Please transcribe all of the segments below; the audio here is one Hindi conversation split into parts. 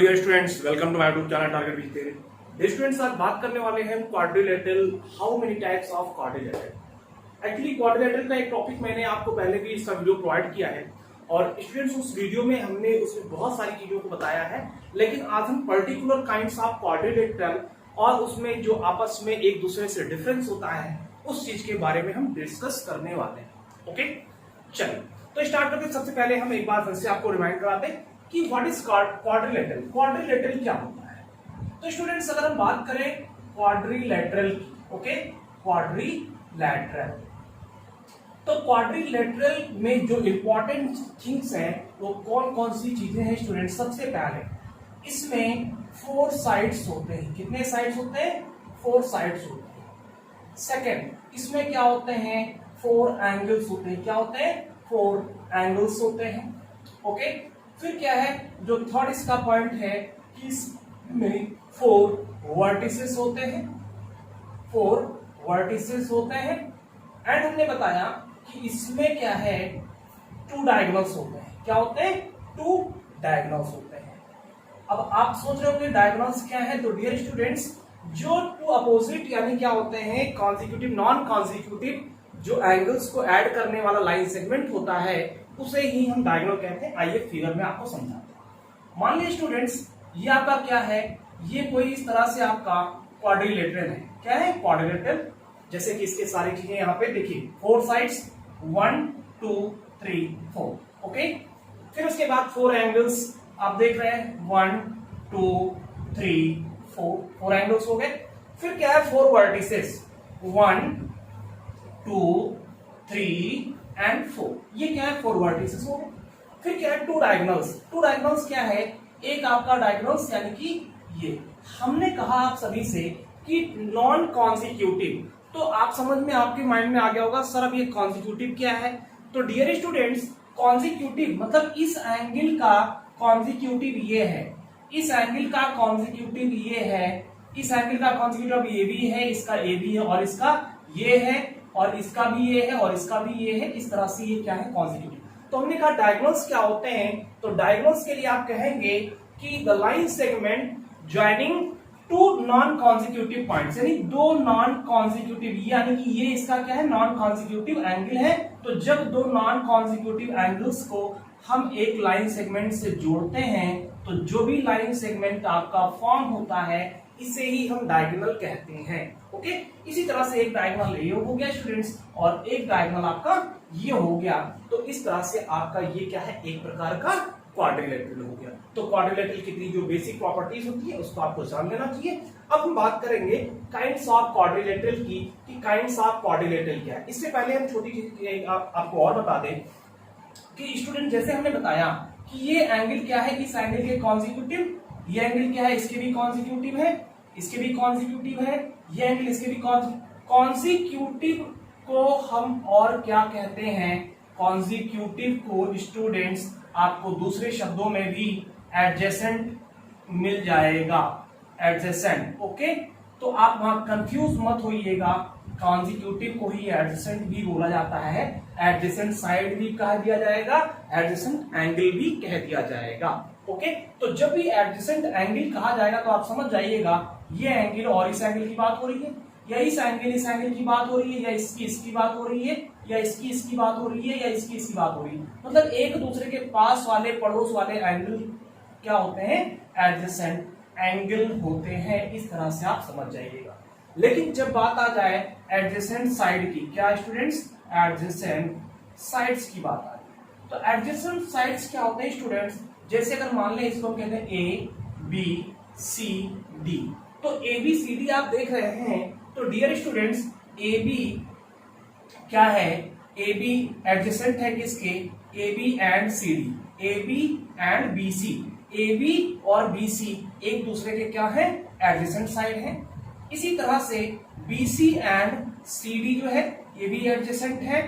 Dear students, welcome to my YouTube channel target with तेरे। डियर स्टूडेंट्स, आज बात करने वाले हैं quadrilateral, how many types of quadrilateral. Actually quadrilateral का एक टॉपिक मैंने आपको पहले भी इसका वीडियो प्रोवाइड किया है और स्टूडेंट्स उस वीडियो में हमने उसमें बहुत सारी चीजों को बताया है, लेकिन आज हम पर्टिकुलर काइंड्स ऑफ क्वाड्रिलेटरल और उसमें जो आपस में एक दूसरे से डिफरेंस होता है उस चीज के बारे में हम डिस्कस करने वाले हैं। ओके, चलिए तो स्टार्ट करते। सबसे पहले हम एक बार फिर से आपको रिमाइंड कराते हैं कि व्हाट इज क्वाड्रिलेटरल। क्वाड्रिलेटरल क्या होता है? तो स्टूडेंट्स, अगर हम बात करें क्वाड्रिलेटरल की, ओके, क्वाड्रिलेटरल, तो क्वाड्रिलेटरल में जो इंपॉर्टेंट थिंग्स हैं वो कौन कौन सी चीजें हैं स्टूडेंट्स? सबसे पहले इसमें 4 साइड्स होते हैं। कितने साइड्स होते हैं? 4 साइड्स होते हैं। सेकेंड, इसमें क्या होते हैं? 4 एंगल्स होते हैं। क्या होते हैं? 4 एंगल्स होते हैं। ओके, फिर क्या है जो थर्ड इसका पॉइंट है कि इसमें 4 वर्टिसेस होते हैं। 4 वर्टिसेस होते हैं एंड हमने बताया कि इसमें क्या है 2 डायगोनल्स होते हैं। क्या होते हैं? 2 डायगोनल्स होते हैं। अब आप सोच रहे होंगे डायगोनल्स क्या है? तो डियर स्टूडेंट्स, जो 2 अपोजिट यानी क्या होते हैं कॉन्जिक्यूटिव, नॉन कॉन्जिक्यूटिव जो एंगल्स को ऐड करने वाला लाइन सेगमेंट होता है उसे ही हम डायगोनल कहते हैं। आइए फिगर में आपको समझाते हैं। मान लीजिए स्टूडेंट्स, ये आपका क्या है? ये कोई इस तरह से आपका क्वाड्रिलेटरल है। क्या है? क्वाड्रिलेटरल। जैसे कि इसके सारी चीजें यहाँ पे देखिए, 4 साइड्स, 1 2 3 4। ओके, फिर उसके बाद 4 एंगल्स आप देख रहे हैं, 1 2 3 4 एंगल्स हो गए। फिर क्या है? 4 वर्टिसेस, 1 2 3 एंड 4। ये क्या है? 4 वर्टिसेस हो गए। फिर क्या है? 2 डायगोनल्स। 2 डायगोनल्स क्या है? एक आपका डायगोनल्स यानी कि ये हमने कहा आप सभी से कि नॉन कॉन्जिक्यूटिव, तो आप समझ में, आपके माइंड में आ गया होगा सर अब ये कॉन्जिक्यूटिव क्या है? तो डियर स्टूडेंट्स, कॉन्जिक्यूटिव मतलब इस एंगल का कॉन्जिक्यूटिव ये है, इस एंगल का कॉन्जिक्यूटिव ये है, इस एंगल का कॉन्जिक्यूटिव ये भी है, इसका ए भी है और इसका ये है और इसका भी ये है और इसका भी ये है। इस तरह से ये क्या है? कॉन्जिक्यूटिव। तो हमने कहा डायगोनल्स क्या होते हैं? तो डायगोनल्स के लिए आप कहेंगे कि the line segment joining 2 non consecutive points, यानी 2 नॉन कॉन्जिक्यूटिव, यानी कि ये इसका क्या है? नॉन कॉन्जिक्यूटिव एंगल है। तो जब 2 नॉन कॉन्जिक्यूटिव एंगल्स को हम एक लाइन सेगमेंट से जोड़ते हैं तो जो भी लाइन सेगमेंट आपका फॉर्म होता है इसे ही हम डायगोनल कहते हैं। ओके, इसी तरह से एक डायगोनल ये हो गया स्टूडेंट्स और एक डायगोनल आपका ये हो गया। तो इस तरह से आपका ये क्या है? एक प्रकार का क्वाड्रिलेटरल हो गया। तो क्वाड्रिलेटरल की जो बेसिक प्रॉपर्टीज होती है उसको आपको जान लेना चाहिए। अब हम बात करेंगे काइंड्स ऑफ क्वाड्रिलेटरल की, कि काइंड्स ऑफ क्वाड्रिलेटरल क्या है। इससे पहले हम छोटी चीज आपको और बता दें कि स्टूडेंट, जैसे हमने बताया कि ये एंगल क्या है? इस एंगल के कॉन्जिक्यूटिव, ये एंगल क्या है? इसके भी कॉन्जिक्यूटिव है, इसके भी कॉन्जिक्यूटिव है, ये एंगल इसके भी कॉन्जिक्यूटिव को हम और क्या कहते हैं? कॉन्जिक्यूटिव को स्टूडेंट्स आपको दूसरे शब्दों में भी एडजेसेंट मिल जाएगा, एडजेसेंट। ओके, तो आप वहां कंफ्यूज मत होइएगा, कॉन्जिक्यूटिव को ही एडजेसेंट भी बोला जाता है, एडजेसेंट साइड भी कह दिया जाएगा, एडजेसेंट एंगल भी कह दिया जाएगा। ओके, तो जब भी एडजेसेंट एंगल कहा जाएगा तो आप समझ जाइएगा ये एंगल और इस एंगल की बात हो रही है, या इस एंगल की बात हो रही है, या इसकी बात हो रही है, या इसकी बात हो रही है, या इसकी बात हो रही है। मतलब एक दूसरे के पास वाले, पड़ोस वाले एंगल क्या होते हैं? एडजेसेंट एंगल होते हैं। इस तरह से आप समझ जाइएगा। लेकिन जब बात आ जाए एडजेसेंट साइड की, क्या स्टूडेंट्स? एडजेसेंट साइड्स की बात आ रही है। तो एडजेसेंट साइड्स क्या होते हैं स्टूडेंट्स? जैसे अगर मान लें इसको कहते हैं ए बी सी डी, तो ए बी सी डी आप देख रहे हैं। तो डियर स्टूडेंट्स, ए बी क्या है? ए बी एडजेसेंट है किसके? A B and C D, A B and B C. A B और बी सी एक दूसरे के क्या है? एडजेसेंट साइड है। इसी तरह से B C and C D जो है ये भी एडजेसेंट है।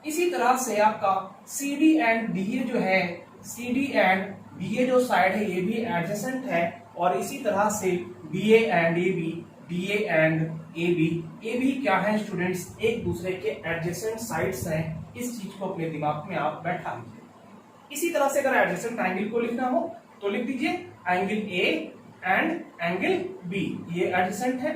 इसी तरह से आपका C D and D A जो है, C D and B A side साइड है ये भी एडजेसेंट है। और इसी तरह से B A and A B, D A and A B, ये भी क्या है स्टूडेंट्स? एक दूसरे के एडजेसेंट साइड्स हैं। इस चीज को अपने दिमाग में आप बैठा लीजिए। इसी तरह से अगर एडजेसेंट एंगल को लिखना हो तो लिख दीजिए angle A and angle B, ये एडजेसेंट है।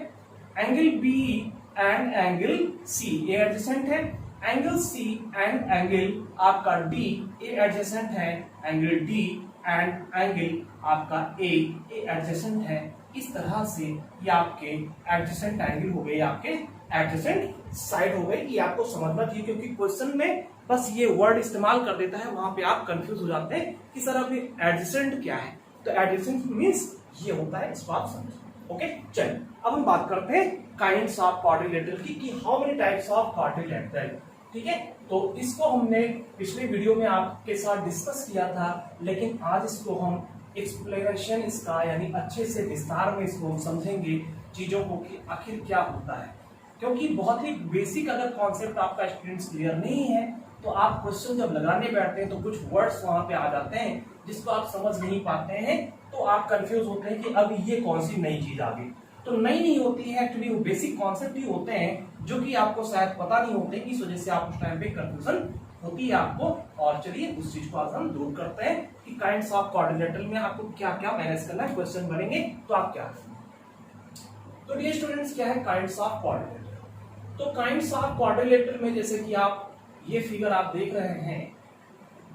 Angle B and angle C, ये एडजेसेंट है। एंगल सी एंड एंगल आपका डी, ये एडजेसेंट है। एंगल डी एंड एंगल आपका ए, ये एडजेसेंट है। इस तरह से ये आपके एडजेसेंट एंगल हो गए, आपके एडजेसेंट साइड हो गए। ये आपको समझना चाहिए क्योंकि क्वेश्चन में बस ये वर्ड इस्तेमाल कर देता है, वहां पे आप कंफ्यूज हो जाते हैं कि सर अभी एडजेसेंट क्या है। तो एडजेसेंट मींस ये होता है, इसको आप समझो। ओके, चलिए अब हम बात करते हैं काइंड्स ऑफ क्वाड्रिलेटरल की, कि how many types of quadrilateral. ठीक है, तो इसको हमने पिछले वीडियो में आपके साथ डिस्कस किया था, लेकिन आज इसको हम एक्सप्लेनेशन इसका यानी अच्छे से विस्तार में इसको समझेंगे चीजों को कि आखिर क्या होता है। क्योंकि बहुत ही बेसिक अगर कॉन्सेप्ट आपका स्टूडेंट्स क्लियर नहीं है तो आप क्वेश्चन जब लगाने बैठते हैं तो कुछ वर्ड्स वहां पे आ जाते हैं जिसको आप समझ नहीं पाते हैं, तो आप कंफ्यूज होते हैं कि अब ये कौन सी नई चीज आ गई। तो नई नहीं होती है, एक्चुअली वो बेसिक कॉन्सेप्ट ही होते हैं जो कि आपको शायद पता नहीं होते, इस वजह से आप उस टाइम पे कंफ्यूजन होती है आपको। और चलिए उस चीज को आज हम दूर करते हैं कि काइंड्स ऑफ क्वाड्रिलेटरल में आपको क्या क्या मैनेज करना है। क्वेश्चन बनेंगे तो आप क्या करेंगे। तो डियर स्टूडेंट्स, क्या है काइंड्स ऑफ क्वाड्रिलेटरल। तो काइंड्स ऑफ क्वाड्रिलेटरल में जैसे कि आप ये फिगर आप देख रहे हैं,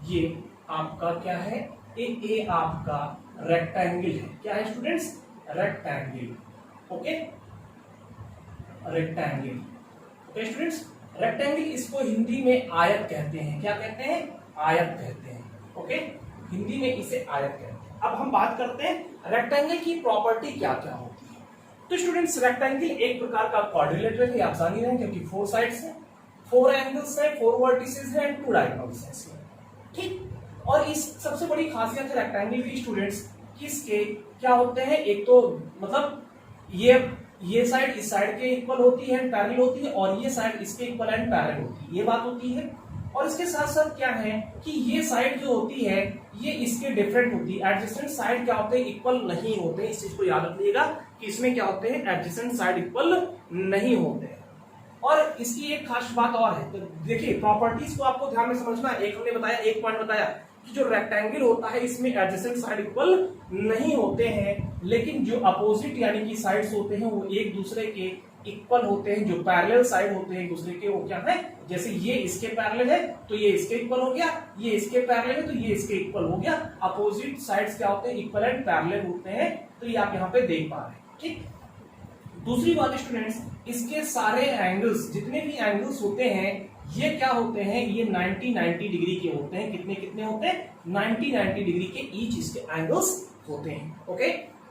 ये आपका क्या है, ए आपका रेक्टेंगल है। क्या है students, rectangle. Okay, rectangle. Okay students, rectangle इसको हिंदी में आयत कहते हैं। क्या कहते हैं, आयत कहते हैं। ओके, हिंदी में इसे आयत कहते हैं। अब हम बात करते हैं रेक्टेंगल की प्रॉपर्टी क्या क्या होती है। तो स्टूडेंट्स, रेक्टेंगल एक प्रकार का क्वाड्रिलेटरल है, आप जान ही रहे हैं क्योंकि 4 साइड्स हैं, 4 एंगल्स है, 4 वर्टिसेस है एंड 2 डायगोनल्स है। ठीक, और इस सबसे बड़ी खासियत है रेक्टेंगल की स्टूडेंट्स, किसके क्या होते हैं, एक तो मतलब ये साइड इस साइड के इक्वल होती है, पैरेलल होती है, और ये साइड इसके इक्वल एंड पैरेलल होती है, ये बात होती है। और इसके साथ साथ क्या है कि ये साइड जो होती है ये इसके डिफरेंट होती है। एडजेसेंट साइड क्या होते हैं, इक्वल नहीं होते हैं। इस चीज को याद रखिएगा कि इसमें क्या होते हैं, एडजेसेंट साइड इक्वल नहीं होते हैं। और इसकी एक खास बात और है, तो देखिए प्रॉपर्टीज को आपको ध्यान में समझना है। एक हमने बताया, एक पॉइंट बताया कि जो रेक्टेंगल होता है इसमें एडजेसेंट साइड इक्वल नहीं होते हैं, लेकिन जो अपोजिट यानी कि साइड्स होते हैं वो एक दूसरे के इक्वल होते हैं। जो पैरेलल साइड होते हैं एक दूसरे के, वो क्या है, जैसे ये इसके पैरेलल है तो ये इसके इक्वल हो गया, ये इसके पैरेलल है तो ये इसके इक्वल हो गया। अपोजिट साइड्स क्या होते हैं, इक्वल एंड पैरेलल होते हैं। तो ये आप यहाँ पे देख पा रहे हैं। ठीक, दूसरी बात स्टूडेंट्स, इसके सारे एंगल्स, जितने भी एंगल्स होते हैं ये क्या होते हैं, ये 90-90 डिग्री के होते हैं। कितने कितने होते हैं, 90-90 डिग्री के ईच इसके एंगल्स होते हैं। ओके,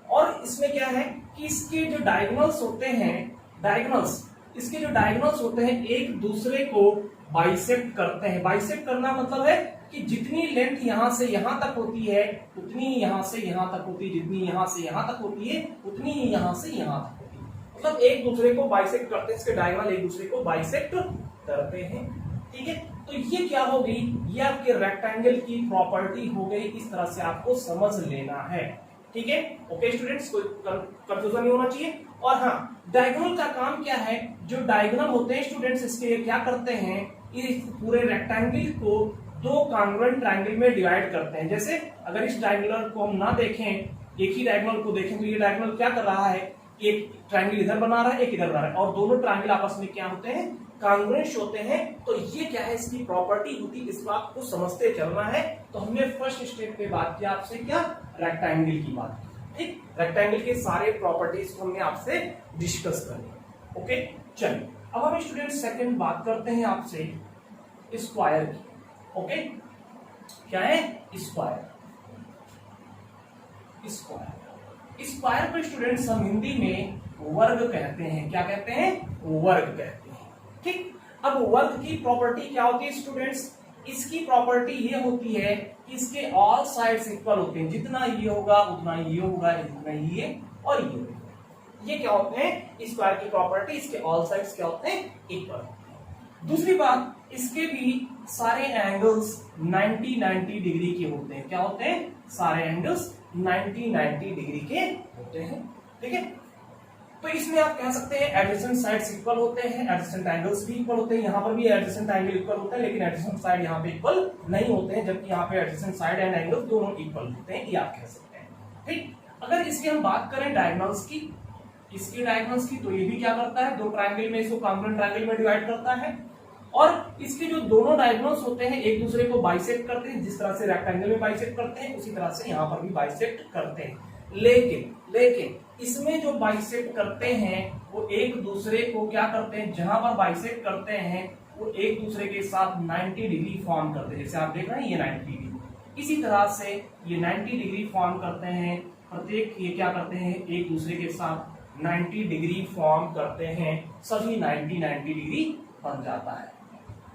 और इसमें क्या है कि इसके जो डायगोनल्स होते हैं, इसके जो डायगोनल्स होते हैं एक दूसरे को बाइसेक्ट करते हैं। बाइसेक्ट करना मतलब है कि जितनी लेंथ यहां से यहां तक होती है उतनी यहां से यहां तक होती है, जितनी यहां से यहां तक होती है उतनी ही यहां से यहां तक होती है। मतलब एक दूसरे को बाइसेक्ट करते हैं, इसके डायगोनल एक दूसरे को बाइसेक्ट करते हैं। ठीक है, तो ये क्या हो गई, ये आपके रेक्टेंगल की प्रॉपर्टी हो गई। इस तरह से आपको समझ लेना है। ठीक है, ओके स्टूडेंट्स, कोई कंफ्यूजन नहीं होना चाहिए। और हाँ, डायगोनल का काम क्या है, जो डायगोनल होते हैं स्टूडेंट्स इसके क्या करते हैं, इस पूरे रेक्टेंगल को 2 कॉन्ग्रुएंट ट्रायंगल में डिवाइड करते हैं। जैसे अगर इस डायगोनल को हम ना देखें, एक ही डायगोनल को देखें, तो ये डायगोनल क्या कर रहा है, एक ट्रायंगल इधर बना रहा है, एक इधर बना रहा है, और दोनों ट्रायंगल आपस में क्या होते हैं, कॉन्ग्रुएंट होते हैं। तो ये क्या है, इसकी प्रॉपर्टी होती है, इस बात को समझते चलना है। तो हमने फर्स्ट स्टेप पे बात किया आपसे, क्या, रेक्टेंगल की बात की। ठीक, रेक्टेंगल के सारे प्रॉपर्टीज को हमने आपसे डिस्कस कर लिया। ओके, चलिए अब हम स्टूडेंट सेकंड बात करते हैं आपसे स्क्वायर की। ओके, क्या है, स्क्वायर। स्क्वायर को स्टूडेंट्स हम हिंदी में वर्ग कहते हैं। क्या कहते हैं, वर्ग कहते हैं। ठीक, अब वर्ग की प्रॉपर्टी क्या होती है स्टूडेंट्स, इसकी प्रॉपर्टी ये होती है कि इसके ऑल साइड्स इक्वल होते हैं। जितना ये होगा उतना ये होगा, जितना ये और ये होगा। ये क्या होते हैं, स्क्वायर की प्रॉपर्टी, इसके ऑल साइड्स क्या होते हैं, इक्वल। दूसरी बात, इसके भी सारे एंगल्स 90-90 डिग्री के होते हैं। क्या होते हैं, सारे एंगल्स 90-90 डिग्री के होते हैं। ठीक है, तो इसमें आप कह सकते हैं एडजेसेंट साइड्स इक्वल होते हैं, एडजेसेंट एंगल्स भी इक्वल होते हैं। यहाँ पर भी एडजेसेंट एंगल इक्वल होता है, लेकिन एडजेसेंट साइड यहाँ पे इक्वल नहीं होते हैं, जबकि यहाँ पे एडजेसेंट साइड एंड एंगल दोनों इक्वल होते हैं, ये आप कह सकते हैं। ठीक। अगर इसकी हम बात करें डायगोनल्स की, इसकी डायगोनल्स की, तो ये भी क्या करता है, दो ट्रायंगल में इसको कॉन्ग्रुएंट ट्रायंगल में डिवाइड करता है, और इसके जो दोनों डायगोनल्स होते हैं एक दूसरे को बाइसेक्ट करते हैं, जिस तरह से रेक्टेंगल में बाइसेक्ट करते हैं उसी तरह से यहाँ पर भी बाइसेक्ट करते हैं। लेकिन इसमें जो बाइसेक्ट करते हैं वो एक दूसरे को क्या करते हैं, जहां पर बाइसेक्ट करते हैं वो एक दूसरे के साथ 90 डिग्री फॉर्म करते हैं। जैसे आप देख रहे हैं ये 90 डिग्री, इसी तरह से ये 90 डिग्री फॉर्म करते हैं, प्रत्येक ये क्या करते हैं एक दूसरे के साथ 90 डिग्री फॉर्म करते हैं, सभी 90 डिग्री बन जाता है।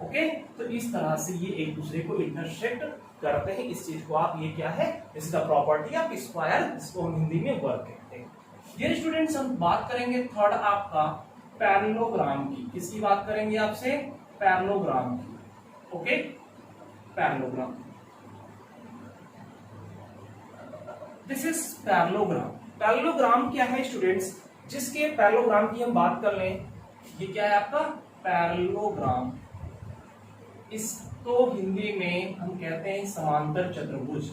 ओके, तो इस तरह से ये एक दूसरे को इंटरसेक्ट करते हैं। इस चीज को आप, ये क्या है, इसका प्रॉपर्टी ऑफ स्क्वायर, जिसको हम हिंदी में वर्ग कहते हैं। ये स्टूडेंट्स हम बात करेंगे थर्ड आपका पैरेललोग्राम की। किसकी बात करेंगे आपसे, पैरेललोग्राम की। Okay, parallelogram, this is parallelogram. Parallelogram क्या है स्टूडेंट्स, जिसके पैरेललोग्राम की हम बात कर लें, ये क्या है आपका पैरेललोग्राम, इसको हिंदी में हम कहते हैं समांतर चतुर्भुज।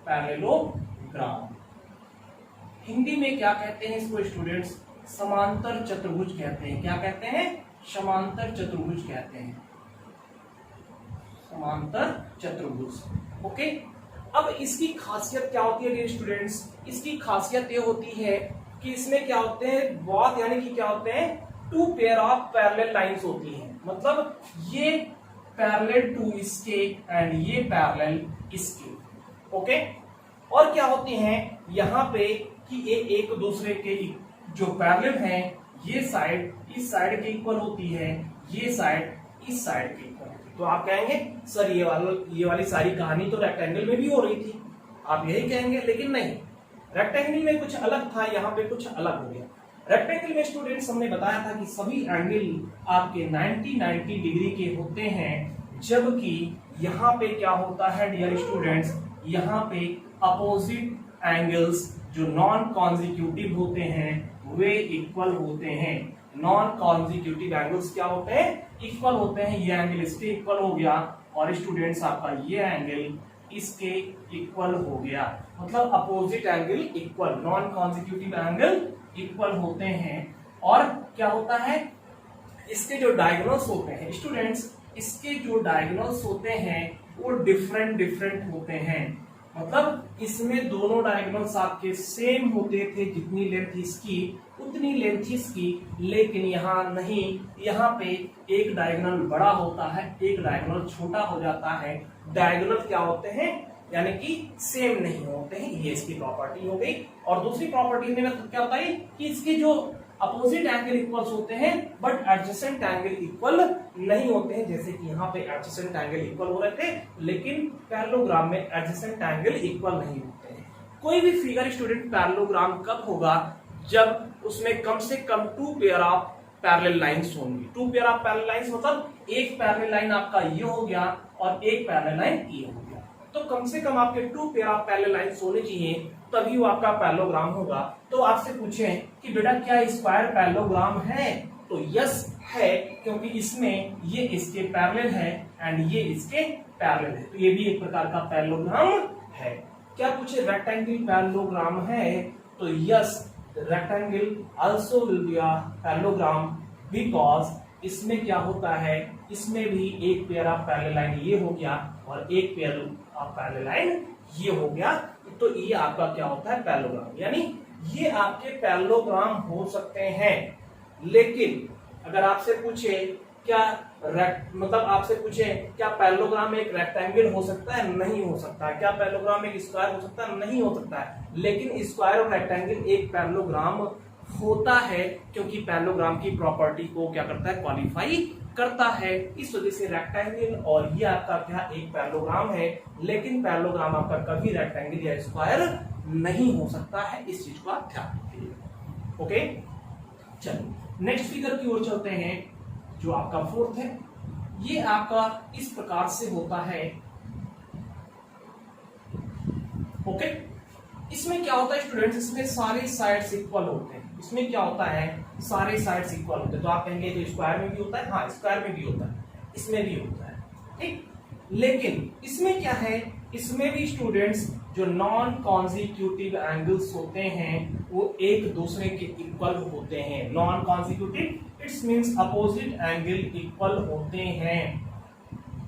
पैरेललोग्राम हिंदी में क्या कहते हैं इसको स्टूडेंट्स, समांतर चतुर्भुज कहते हैं। क्या कहते हैं, समांतर चतुर्भुज कहते हैं, समांतर चतुर्भुज। ओके, अब इसकी खासियत क्या होती है स्टूडेंट्स, इसकी खासियत ये होती है कि इसमें क्या होते हैं, बहुत यानी कि क्या होते हैं, two pair of parallel lines होती हैं। मतलब ये पैरेलल टू इसके एंड ये पैरेलल इसके। ओके, और क्या होती हैं यहाँ पे कि ये एक दूसरे के जो पैरेलल हैं, ये साइड इस साइड के इक्वल होती है, ये साइड इस साइड के इक्वल होती है। तो आप कहेंगे सर ये वाली सारी कहानी तो रेक्टेंगल में भी हो रही थी, आप यही कहेंगे, लेकिन नहीं, रेक्टेंगल में कुछ अलग था, यहाँ पे कुछ अलग हो गया। रेक्टेंगल में स्टूडेंट्स हमने बताया था कि सभी एंगल आपके 90 डिग्री के होते हैं, जबकि यहाँ पे क्या होता है डियर स्टूडेंट्स, यहाँ पे अपोजिट एंगल्स जो नॉन कॉन्जिक्यूटिव होते हैं वे इक्वल होते हैं। नॉन कॉन्जिक्यूटिव एंगल्स क्या होते हैं, इक्वल होते हैं। ये एंगल इसके इक्वल हो गया और स्टूडेंट्स आपका ये एंगल इसके इक्वल हो गया, मतलब opposite angle equal, non consecutive angle equal होते हैं। और क्या होता है, इसके जो डायगोनल्स होते हैं स्टूडेंट्स, इसके जो डायगोनल्स होते हैं वो डिफरेंट होते हैं। मतलब इसमें दोनों डायगोनल्स आपके सेम होते थे, जितनी लेंथ इसकी उतनी लेंथ इसकी, लेकिन यहाँ नहीं, यहाँ पे एक डायगोनल बड़ा होता है, एक डायगोनल छोटा हो जाता है। डायगोनल क्या होते हैं, यानी कि सेम नहीं होते हैं, ये इसकी प्रॉपर्टी हो गई। और दूसरी प्रॉपर्टी में क्या होता है कि इसके जो अपोजिट एंगल इक्वल्स होते हैं बट एडजेसेंट एंगल इक्वल नहीं होते हैं। जैसे कि यहाँ पे एडजेसेंट एंगल इक्वल हो रहे थे, लेकिन पैरेललोग्राम में एडजेसेंट एंगल इक्वल नहीं होते हैं। कोई भी फिगर स्टूडेंट पैरेललोग्राम कब होगा, जब उसमें कम से कम two pair of parallel lines होंगी। Two pair of parallel lines मतलब एक पैरेलल लाइन आपका ये हो गया और एक पैरेलल लाइन ये हो गया, तो कम से कम आपके two pair of parallel lines होने चाहिए, तभी वो आपका पैरेललोग्राम होगा। तो आपसे पूछें कि बेटा क्या स्क्वायर पैरेललोग्राम है, तो यस है, क्योंकि इसमें ये इसके पैरेलल है एंड ये इसके पैरेलल है, तो ये भी एक प्रकार का पैरेललोग्राम है। क्या पूछे रेक्टेंगल पैरेललोग्राम है, तो yes, rectangle also will be a parallelogram, because इसमें क्या होता है, इसमें भी एक पेयर ऑफ पैरेलल लाइन ये हो गया और एक पेयर ऑफ पैरेलल लाइन ये हो गया, तो ये आपका क्या होता है पैरेललोग्राम। यानी ये आपके पैरेललोग्राम हो सकते हैं। लेकिन अगर आपसे पूछे क्या मतलब आपसे पूछे क्या पैरेललोग्राम एक रेक्टेंगल हो सकता है, नहीं हो सकता है। क्या पैरेललोग्राम एक स्क्वायर हो सकता है, नहीं हो सकता है। लेकिन स्क्वायर और रेक्टेंगल एक पैरेललोग्राम होता है, क्योंकि पैरेललोग्राम की प्रॉपर्टी को क्या करता है, क्वालिफाई करता है। इस वजह से रेक्टेंगल और ये आपका क्या एक पैरेललोग्राम है, लेकिन पैरेललोग्राम आपका कभी रेक्टेंगल या स्क्वायर नहीं हो सकता है। इस चीज को आप ध्यान रखिए। ओके, चलिए नेक्स्ट फिगर की ओर चलते हैं, जो आपका फोर्थ है। ये आपका इस प्रकार से होता है। ओके, इसमें क्या होता है स्टूडेंट्स, इसमें सारे साइड्स इक्वल होते हैं। इसमें क्या होता है, सारे साइड्स इक्वल होते हैं। तो आप कहेंगे तो स्क्वायर में भी होता है, हाँ स्क्वायर में भी होता है, इसमें भी होता है, ठीक। लेकिन इसमें क्या है, इसमें भी स्टूडेंट्स जो नॉन कॉन्जिक्यूटिव एंगल्स होते हैं वो एक दूसरे के इक्वल होते हैं। Non consecutive it's means opposite angle equal होते हैं।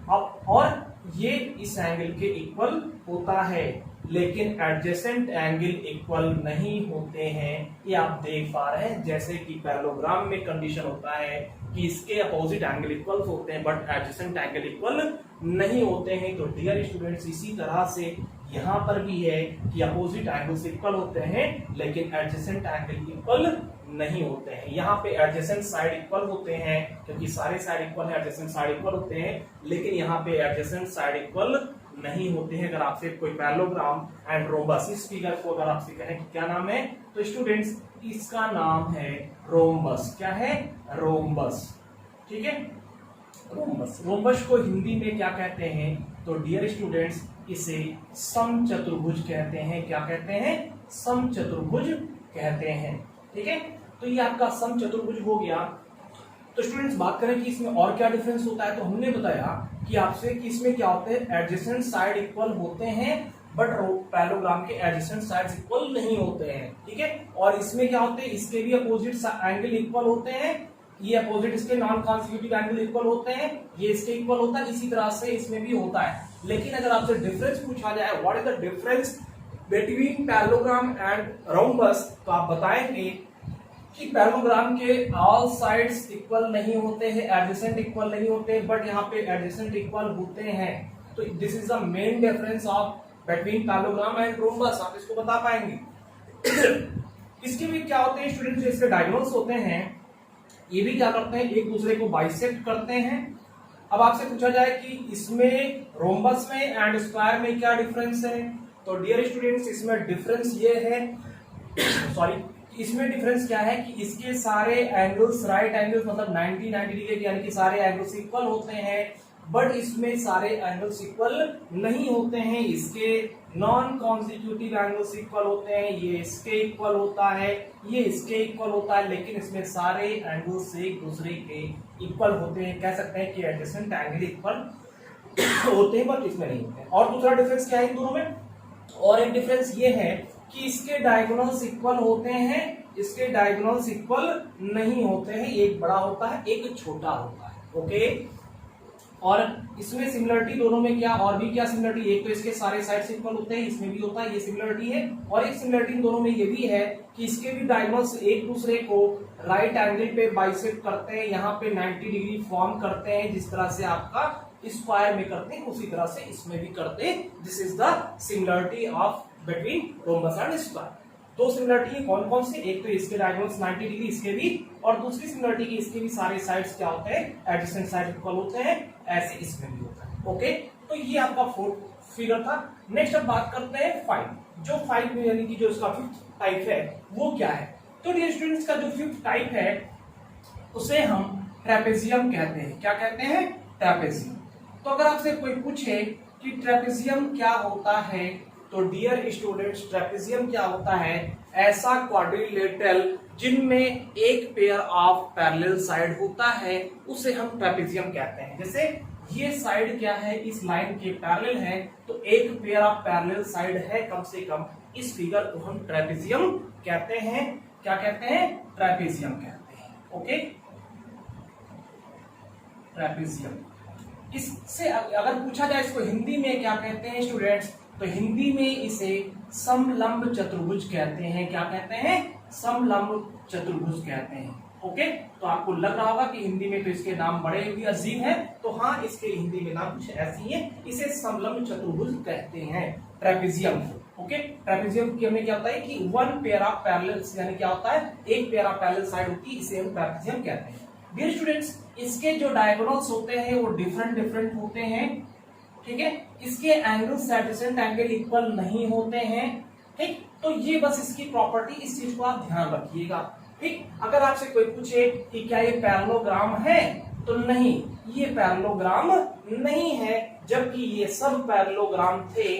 अब और ये इस एंगल के इक्वल होता है, लेकिन एडजेसेंट एंगल इक्वल नहीं होते हैं। ये आप देख पा रहे हैं, जैसे कि पैरेललोग्राम में कंडीशन होता है कि इसके अपोजिट एंगल इक्वल होते हैं बट एडजेसेंट एंगल इक्वल नहीं होते हैं। तो डियर स्टूडेंट्स, इसी तरह से यहाँ पर भी है कि अपोजिट एंगल्स इक्वल होते हैं लेकिन एडजेसेंट एंगल इक्वल नहीं होते हैं। यहाँ पे एडजेसेंट साइड इक्वल होते हैं क्योंकि सारे साइड इक्वल है, एडजेसेंट साइड इक्वल होते हैं, लेकिन यहाँ पे एडजेसेंट साइड इक्वल नहीं होते हैं। अगर आपसे कोई पैरेललोग्राम एंड रोम्बस, इस फिगर को अगर आपसे कहें कि क्या नाम है, तो स्टूडेंट्स इसका नाम है रोम्बस। क्या है? रोम्बस। ठीक है, रोम्बस। रोम्बस को हिंदी में क्या कहते हैं? तो डियर स्टूडेंट्स, इसे समचतुर्भुज कहते हैं। क्या कहते हैं? समचतुर्भुज कहते हैं। ठीक है, तो ये आपका समचतुर्भुज हो गया। तो स्टूडेंट्स बात करें कि इसमें और क्या डिफरेंस होता है, तो हमने बताया कि आपसे कि इसमें क्या होते हैं, एडजेसेंट साइड इक्वल होते हैं बट पैरेललोग्राम के एडजेसेंट साइड्स इक्वल नहीं होते हैं। ठीक है, और इसमें क्या होते हैं, इसके भी अपोजिट एंगल इक्वल होते हैं। ये अपोजिट इसके नॉन कॉन्जिक्यूटिव एंगल इक्वल होते हैं, ये इसके इक्वल होता है। इसी तरह से इसमें भी होता है। लेकिन अगर आपसे डिफरेंस पूछा जाए, what is the difference between parallelogram and rhombus, तो आप बताएंगे कि पैरेललोग्राम के ऑल साइड्स इक्वल नहीं होते हैं, एडजेसेंट इक्वल नहीं होते, बट यहाँ पे एडजेसेंट इक्वल होते हैं। तो this is the main difference of between parallelogram and rhombus. आप इसको बता पाएंगे। इसके भी क्या होते हैं स्टूडेंट्स, जो इसके डायगोनल्स होते हैं ये भी क्या करते हैं, एक दूसरे को बाइसेक्ट करते हैं। अब आपसे पूछा जाए कि इसमें रोम्बस में एंड स्क्वायर में क्या डिफरेंस है, तो डियर स्टूडेंट्स इसमें डिफरेंस ये है सॉरी इसमें डिफरेंस क्या है कि इसके सारे एंगल्स राइट एंगल्स मतलब 90 डिग्री यानी कि सारे एंगल्स इक्वल होते हैं, बट इसमें सारे एंगल्स इक्वल नहीं होते हैं। इसके नॉन कॉन्जिक्यूटिव एंगल्स इक्वल होते हैं, ये इसके इक्वल होता है, ये इसके इक्वल होता है, लेकिन इसमें सारे एंगल्स एक दूसरे के इक्वल होते हैं। कह सकते हैं कि एडजेसेंट एंगल इक्वल होते हैं बट इसमें नहीं होते हैं। और दूसरा डिफरेंस क्या है इन दोनों में, और एक डिफरेंस ये है कि इसके डायगोनल्स इक्वल होते हैं, इसके डायगोनल्स इक्वल नहीं होते हैं। एक बड़ा होता है, एक छोटा होता है। ओके, और इसमें सिमिलरिटी दोनों में क्या, और भी क्या सिमिलरिटी, एक तो इसके सारे साइड्स इक्वल होते हैं, इसमें भी होता है, ये सिमिलरिटी है। और एक सिमिलरिटी दोनों में ये भी है कि इसके भी डायगोनल्स एक दूसरे को राइट एंगल पे बाइसेक्ट करते हैं, यहाँ पे 90 डिग्री फॉर्म करते हैं, जिस तरह से आपका स्क्वायर में करते हैं उसी तरह से इसमें भी करते हैं। This is the similarity of between rhombus and square. दो सिमिलरिटी कौन कौन से, एक तो इसके डायगोनल्स 90 डिग्री इसके भी, और दूसरी सिमिलरिटी की इसके भी सारे साइड्स क्या होते हैं, एडजेसेंट साइड इक्वल होते हैं, ऐसे इसमें भी होता है। ओके, तो ये आपका फोर्थ फिगर था। नेक्स्ट अब बात करते हैं 5। जो 5 यानी कि जो इसका फिफ्थ टाइप है वो क्या है, तो डियर स्टूडेंट्स का जो फिफ्थ टाइप है उसे हम ट्रेपेजियम कहते हैं। क्या कहते हैं? ट्रेपेजियम। तो अगर आपसे कोई पूछे कि ट्रेपेजियम क्या होता है, तो डियर स्टूडेंट्स ट्रेपेजियम क्या होता है, ऐसा क्वाड्रिलेटरल जिनमें एक पेयर ऑफ पैरेलल साइड होता है उसे हम ट्रेपेजियम कहते हैं। जैसे ये साइड क्या है, इस लाइन के पैरेलल है, तो एक पेयर ऑफ पैरेलल साइड है कम से कम, इस फिगर को हम ट्रेपेजियम कहते हैं। क्या कहते हैं? ट्रेपेजियम कहते हैं। Okay, trapezium. इससे अगर पूछा जाए इसको हिंदी में क्या कहते हैं स्टूडेंट्स, तो हिंदी में इसे समलंब चतुर्भुज कहते हैं। क्या कहते हैं? समलंब चतुर्भुज कहते हैं। ओके, तो आपको लग रहा होगा कि हिंदी में तो इसके नाम बड़े ही अजीब हैं, तो हाँ इसके हिंदी में नाम कुछ ऐसे ही है, इसे समलंब चतुर्भुज कहते हैं ट्रेपेजियम को। ओके, ट्रेपेजियम में क्या होता है कि वन पेयर ऑफ पैरेलल्स यानी क्या होता है, एक पेयर ऑफ पैरेलल साइड होती है, इसे हम ट्रेपेजियम कहते हैं। डियर स्टूडेंट्स इसके जो डायगोनल्स होते हैं वो डिफरेंट होते हैं। ठीक है, इसके एंगल्स एडजेसेंट एंगल इक्वल नहीं होते हैं। ठीक, तो ये बस इसकी प्रॉपर्टी, इस चीज को आप ध्यान रखिएगा। ठीक, अगर आपसे कोई पूछे कि क्या ये पैरेललोग्राम है, तो नहीं, ये पैरेललोग्राम नहीं है, जबकि ये सब पैरेललोग्राम थे,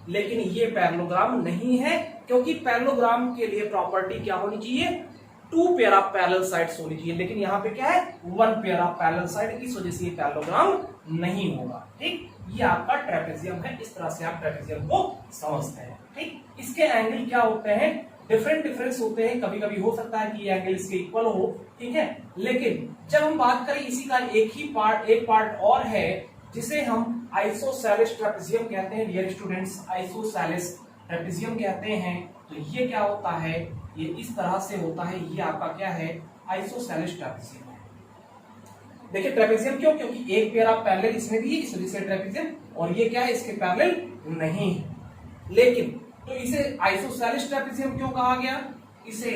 लेकिन ये पैरेललोग्राम नहीं है, क्योंकि पैरेललोग्राम के लिए प्रॉपर्टी क्या होनी चाहिए, two pair of parallel sides होनी चाहिए, लेकिन यहाँ पे क्या है, one pair of parallel side, इस वजह से ये पैरेललोग्राम नहीं होगा। ठीक, ये आपका ट्रेपेजियम है, इस तरह से आप ट्रेपेजियम को समझते हैं। ठीक, इसके एंगल क्या होते हैं, डिफरेंस होते हैं, कभी कभी हो सकता है कि ये एंगल इसके इक्वल हो, ठीक है, लेकिन जब हम बात करें इसी का एक पार्ट और है जिसे हम आइसोसेलेस ट्रेपेजियम कहते हैं, डियर स्टूडेंट्स, आइसोसेलेस ट्रेपेजियम कहते हैं। तो ये क्या होता है, ये इस तरह से होता है, ये आपका क्या है, आइसोसेलेस ट्रेपेजियम है। देखिए ट्रेपेजियम क्यों, क्योंकि एक पेयर ऑफ पैरेलल इसमें भी है, इस वजह से ट्रेपेजियम, और ये क्या है, इसके पैरेलल नहीं है। लेकिन तो इसे आइसोसेलेस ट्रेपेजियम क्यों कहा गया, इसे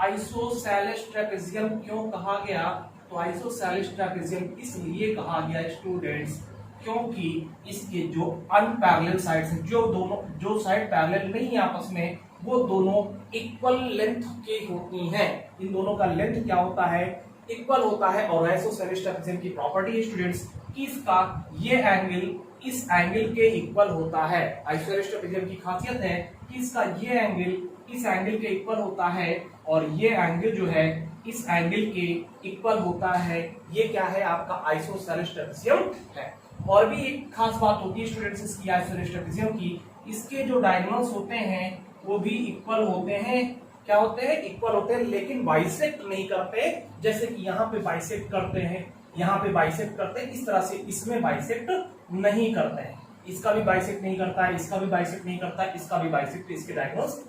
आइसोसेलेस ट्रेपेजियम क्यों कहा गया, तो आइसोसेलेस ट्रेपेजियम इसलिए कहा गया स्टूडेंट्स क्योंकि इसके जो अनपैरेलल साइड्स हैं, जो साइड पैरेलल नहीं है आपस में, वो दोनों इक्वल लेंथ की होती हैं। इन दोनों का लेंथ क्या होता है, इक्वल होता है। और आइसोसेलेस ट्रेपेजियम की प्रॉपर्टी है स्टूडेंट्स कि इसका ये एंगल इस एंगल के इक्वल होता है। आइसोसेलेस ट्रेपेजियम की खासियत है कि इसका ये एंगल इस एंगल के इक्वल होता है, और ये एंगल जो है इस एंगल के इक्वल होता है। ये क्या है, आपका आइसोसेलेस ट्रेपेजियम है। और भी एक खास बात होती है स्टूडेंट्स इसकी आइसोसेलेस ट्रेपेजियम की, इसके जो डायगोनल्स होते हैं वो भी इक्वल होते हैं। क्या होते हैं, इक्वल होते हैं, लेकिन बाइसेक्ट नहीं करते, जैसे कि यहाँ पे बाइसेक्ट करते हैं, यहाँ पे बाइसेक्ट करते हैं, इस तरह से इसमें बाइसेक्ट नहीं करते हैं। इसका भी बाइसेक्ट नहीं करता है, इसका भी बाइसेक्ट नहीं करता है, इसका भी बाइसेक्ट, इसके डायगोनल्स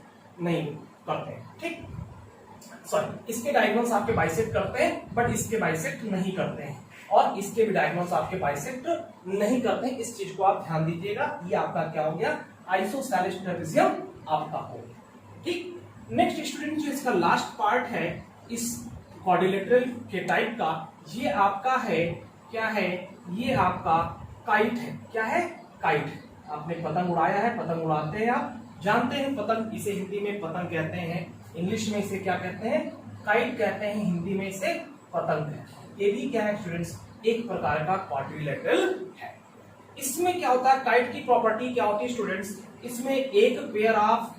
नहीं करते हैं। ठीक, सॉरी, इसके डायगोनल्स आपके बाइसेक्ट करते हैं, बट इसके बाइसेक्ट नहीं करते हैं, और इसके भी डायगोनल्स आपके बाइसेक्ट नहीं करते हैं। इस चीज को आप ध्यान दीजिएगा। ये आपका क्या हो गया, आइसोसेलेस ट्रेपेजियम आपका हो गया। ठीक, नेक्स्ट स्टूडेंट जो इसका लास्ट पार्ट है इस क्वाड्रिलेटरल के टाइप का, ये आपका है, क्या है, ये आपका काइट है। क्या है, काइट। आपने पतंग उड़ाया है, पतंग उड़ाते हैं, आप जानते हैं पतंग, इसे हिंदी में पतंग कहते हैं, इंग्लिश में इसे क्या कहते हैं, काइट कहते हैं, हिंदी में इसे पतंग है। ये भी क्या है स्टूडेंट्स, एक प्रकार का क्वाड्रिलेटरल है। इसमें क्या होता है, काइट की प्रॉपर्टी क्या होती है स्टूडेंट्स, इसमें एक पेयर ऑफ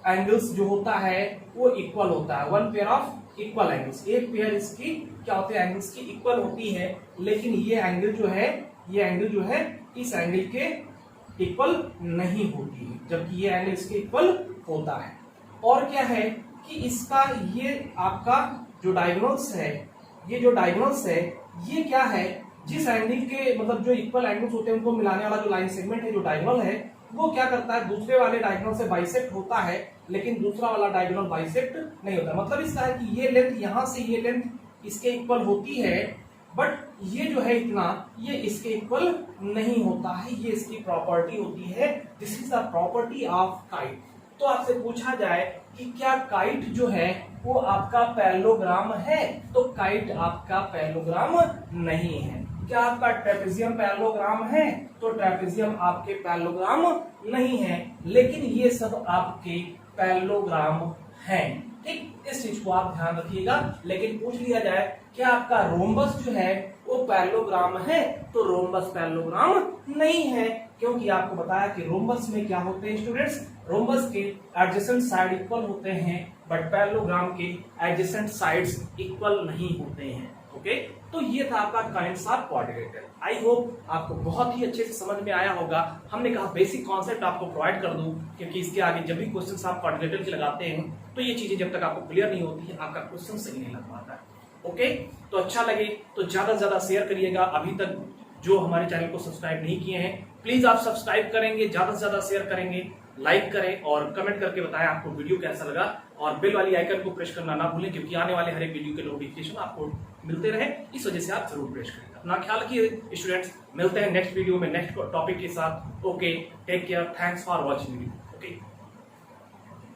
एंगल्स जो होता है वो इक्वल होता है, one pair of equal angles, एक पेयर इसकी क्या होते हैं, एंगल्स की इक्वल होती है, लेकिन ये एंगल जो है, ये एंगल जो है इस एंगल के इक्वल नहीं होती है, जबकि ये एंगल इसके इक्वल होता है। और क्या है कि इसका ये आपका जो डायगोनल्स है, ये जो डायगोनल्स है, ये क्या है, जिस एंगल के मतलब जो इक्वल एंगल्स होते हैं उनको मिलाने वाला जो लाइन सेगमेंट है, जो डायगोनल है, वो क्या करता है, दूसरे वाले डायगोनल से बाइसेक्ट होता है, लेकिन दूसरा वाला डायगोनल बाइसेक्ट नहीं होता। मतलब इसका है कि ये लेंथ यहां से ये लेंथ इसके इक्वल होती है, बट ये जो है इतना, ये इसके इक्वल नहीं होता है। ये इसकी प्रॉपर्टी होती है, this is the property of kite. तो आपसे पूछा जाए कि क्या काइट जो है वो आपका पैरेललोग्राम है, तो काइट आपका पैरेललोग्राम नहीं है। क्या आपका ट्रेपेजियम पैरेललोग्राम है, तो ट्रेपेजियम आपके पैरेललोग्राम नहीं है, लेकिन ये सब आपके पैरेललोग्राम हैं। ठीक, इस चीज को आप ध्यान रखिएगा। लेकिन पूछ लिया जाए क्या आपका रोम्बस जो है वो पैरेललोग्राम है, तो रोम्बस पैरेललोग्राम नहीं है, क्योंकि आपको बताया कि रोम्बस में क्या होते हैं स्टूडेंट्स, रोम्बस के एडजेसेंट साइड इक्वल होते हैं, बट पैरेललोग्राम के एडजेसेंट साइड्स इक्वल नहीं होते हैं। ओके, तो ये था आपका kinds of quadrilateral. I hope आपको बहुत ही अच्छे से समझ में आया होगा। हमने कहा बेसिक कॉन्सेप्ट आपको प्रोवाइड कर दूं, क्योंकि इसके आगे जब भी क्वेश्चंस आप क्वाड्रिलेटरल के लगाते हैं तो ये चीजें जब तक आपको क्लियर नहीं होती है, आपका क्वेश्चन सही नहीं लग पाता है। ओके, तो अच्छा लगे तो ज्यादा से ज्यादा शेयर करिएगा। अभी तक जो हमारे चैनल को सब्सक्राइब नहीं किए हैं, प्लीज आप सब्सक्राइब करेंगे, ज्यादा से ज्यादा शेयर करेंगे, लाइक करें और कमेंट करके बताएं आपको वीडियो कैसा लगा, और बेल वाली आइकन को प्रेस करना ना भूलें, क्योंकि आने वाले हर एक वीडियो के नोटिफिकेशन आपको मिलते रहे, इस वजह से आप जरूर प्रेस करें। अपना ख्याल रखिए स्टूडेंट्स, मिलते हैं नेक्स्ट वीडियो में नेक्स्ट टॉपिक के साथ। Okay, take care, thanks for watching video. Okay.